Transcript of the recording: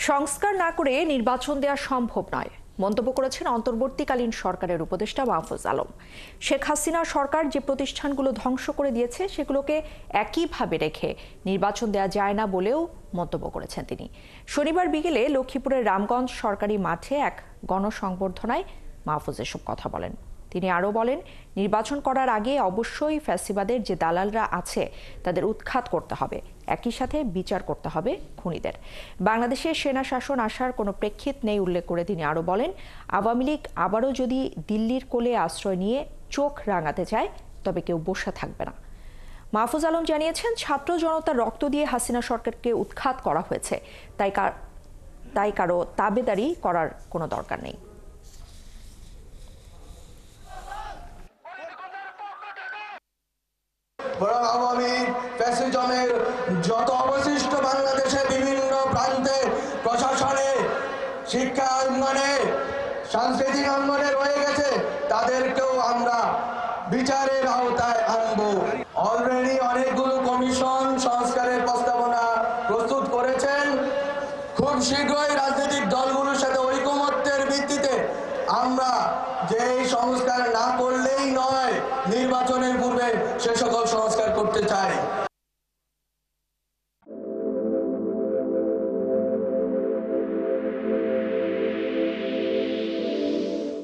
সংস্কার না করে নির্বাচন দেওয়া সম্ভব নয় মন্তব্য করেছেন অন্তর্বর্তীকালীন সরকারের উপদেষ্টা মাহফুজ আলম। শেখ হাসিনা সরকার যে প্রতিষ্ঠানগুলো ধ্বংস করে দিয়েছে সেগুলোকে একইভাবে রেখে নির্বাচন দেওয়া যায় না বলেও মন্তব্য করেছেন তিনি। শনিবার বিকেলে লক্ষ্মীপুরের রামগঞ্জ সরকারি মাঠে এক গণসংবর্ধনায় মাহফুজ এসব কথা বলেন। তিনি আরও বলেন, নির্বাচন করার আগে অবশ্যই ফ্যাসিবাদের যে দালালরা আছে তাদের উৎখাত করতে হবে, একই সাথে বিচার করতে হবে খুনিদের। বাংলাদেশে সেনা শাসন আসার কোনো প্রেক্ষিত নেই উল্লেখ করে তিনি আরও বলেন, আওয়ামী লীগ আবারও যদি দিল্লির কোলে আশ্রয় নিয়ে চোখ রাঙাতে চায় তবে কেউ বসে থাকবে না। মাহফুজ আলম জানিয়েছেন, ছাত্র জনতার রক্ত দিয়ে হাসিনা সরকারকে উৎখাত করা হয়েছে, তাই কারো তাবেদারি করার কোনো দরকার নেই। বরং আওয়ামী ফ্যাসিজমের যত অবশিষ্ট বাংলাদেশের বিভিন্ন প্রান্তে প্রশাসনে, শিক্ষা অঙ্গনে, সাংস্কৃতিক অঙ্গনে রয়ে গেছে, তাদেরকেও আমরা বিচারের আওতায় আনবো। অলরেডি অনেকগুলো কমিশন সংস্কারের প্রস্তাবনা প্রস্তুত করেছেন। খুব শীঘ্রই রাজনৈতিক দলগুলোর সাথে ঐকমত্যের ভিত্তিতে আমরা যে সংস্কার না করলেই নয়, নির্বাচনের পূর্বে সে সকল সংস্কার করতে চাই।